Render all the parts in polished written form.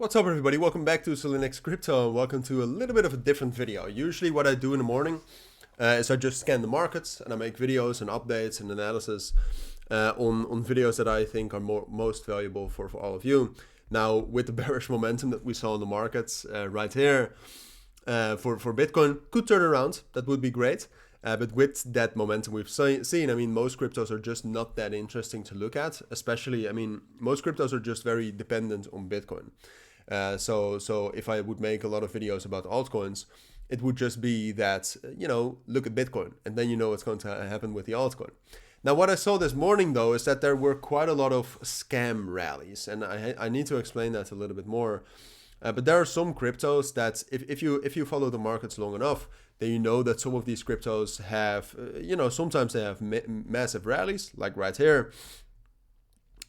What's up everybody, welcome back to Cilinix Crypto and welcome to a little bit of a different video. Usually what I do in the morning is I just scan the markets and I make videos and updates and analysis on videos that I think are most valuable for all of you. Now with the bearish momentum that we saw in the markets right here for Bitcoin, could turn around, that would be great. But with that momentum we've seen, I mean, most cryptos are just not that interesting to look at, especially, I mean, most cryptos are just very dependent on Bitcoin. So if I would make a lot of videos about altcoins, it would just be that, you know, look at Bitcoin and then you know what's going to happen with the altcoin. Now, what I saw this morning, though, is that there were quite a lot of scam rallies, and I need to explain that a little bit more. But there are some cryptos that if you follow the markets long enough, then you know that some of these cryptos have, sometimes they have massive rallies, like right here.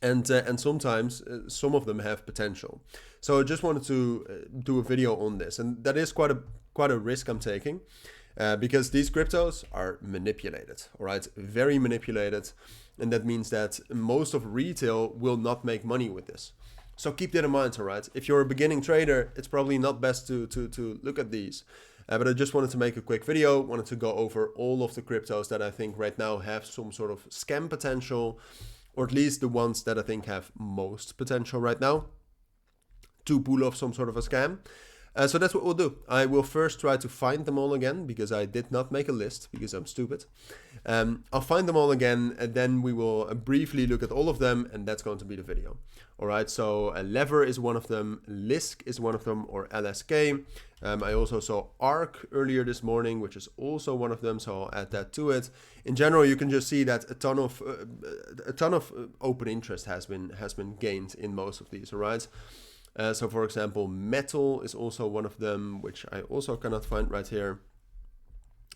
And sometimes some of them have potential. So I just wanted to do a video on this, and that is quite a risk I'm taking, because these cryptos are manipulated, all right, very manipulated, and that means that most of retail will not make money with this. So keep that in mind, all right. If you're a beginning trader, it's probably not best to look at these. But I just wanted to make a quick video, wanted to go over all of the cryptos that I think right now have some sort of scam potential, or at least the ones that I think have most potential right now to pull off some sort of a scam. So that's what we'll do. I will first try to find them all again, because I did not make a list, because I'm stupid. I'll find them all again, and then we will briefly look at all of them, and that's going to be the video. All right, so Lever is one of them, LSK is one of them, or LSK. I also saw ARK earlier this morning, which is also one of them, so I'll add that to it. In general, you can just see that a ton of open interest has been gained in most of these, all right? So for example, Metal is also one of them, which I also cannot find right here.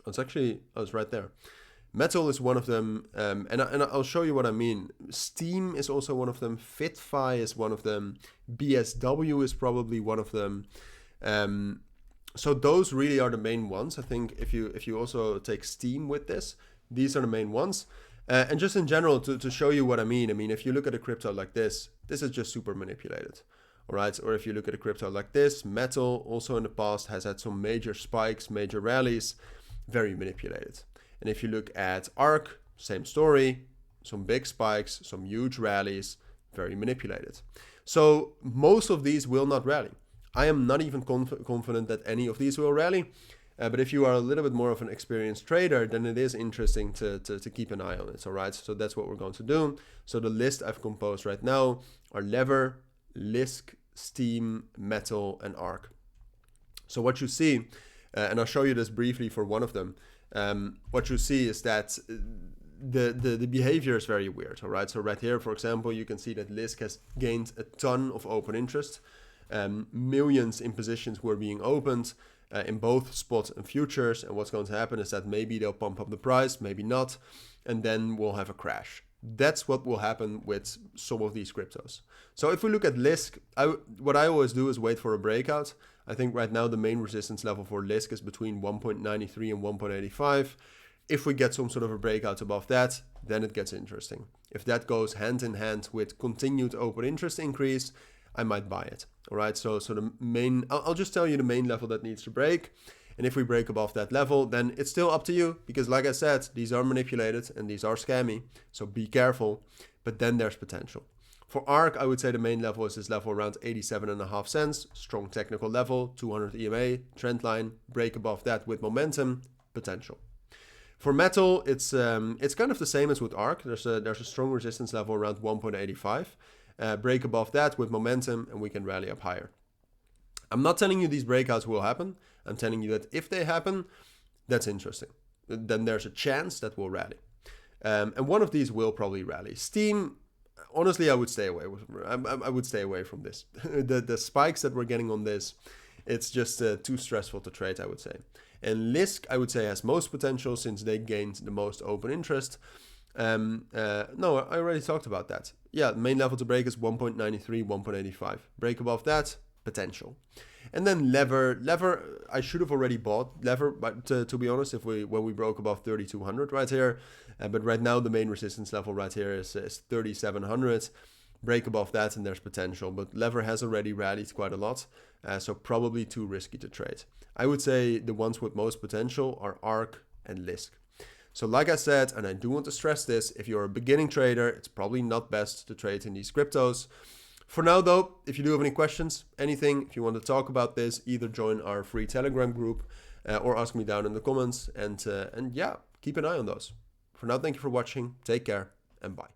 It's right there. Metal is one of them, and I'll show you what I mean. Steam is also one of them. FitFi is one of them. BSW is probably one of them. So those really are the main ones. I think if you also take Steam with this, these are the main ones. And just in general, to show you what I mean, if you look at a crypto like this is just super manipulated. All right, or if you look at a crypto like this, Metal also in the past has had some major spikes, major rallies, very manipulated. And if you look at ARK, same story, some big spikes, some huge rallies, very manipulated. So most of these will not rally. I am not even confident that any of these will rally. But if you are a little bit more of an experienced trader, then it is interesting to keep an eye on it. All right, so that's what we're going to do. So the list I've composed right now are Lever, LSK, Steam, Metal, and ARK. So what you see, and I'll show you this briefly for one of them, what you see is that the behavior is very weird, all right? So right here, for example, you can see that LSK has gained a ton of open interest. Millions in positions were being opened in both spot and futures, and what's going to happen is that maybe they'll pump up the price, maybe not, and then we'll have a crash. That's what will happen with some of these cryptos. So if we look at LSK, what I always do is wait for a breakout. I think right now the main resistance level for LSK is between 1.93 and 1.85. If we get some sort of a breakout above that, then it gets interesting. If that goes hand in hand with continued open interest increase, I might buy it. All right, so the main, I'll just tell you the main level that needs to break. And if we break above that level, then it's still up to you, because like I said, these are manipulated and these are scammy, so be careful, but then there's potential. For ARK, I would say the main level is this level around 87.5 cents, strong technical level, 200 EMA, trend line, break above that with momentum, potential. For Metal, it's kind of the same as with ARK. There's a strong resistance level around 1.85, break above that with momentum, and we can rally up higher. I'm not telling you these breakouts will happen. I'm telling you that if they happen, that's interesting. Then there's a chance that we'll rally. And one of these will probably rally. Steam, honestly, I would stay away. I would stay away from this. the spikes that we're getting on this, it's just too stressful to trade, I would say. And LSK, I would say, has most potential since they gained the most open interest. No, I already talked about that. Yeah, main level to break is 1.93, 1.85. Break above that, potential. And then Lever, I should have already bought Lever, but to be honest, when we broke above 3,200 right here, but right now the main resistance level right here is 3,700. break above that and there's potential, but Lever has already rallied quite a lot, so probably too risky to trade. I would say the ones with most potential are ARK and LSK. So like I said, and I do want to stress this, if you're a beginning trader, it's probably not best to trade in these cryptos. For now though, if you do have any questions, anything, if you want to talk about this, either join our free Telegram group or ask me down in the comments, and yeah, keep an eye on those. For now, thank you for watching, take care, and bye.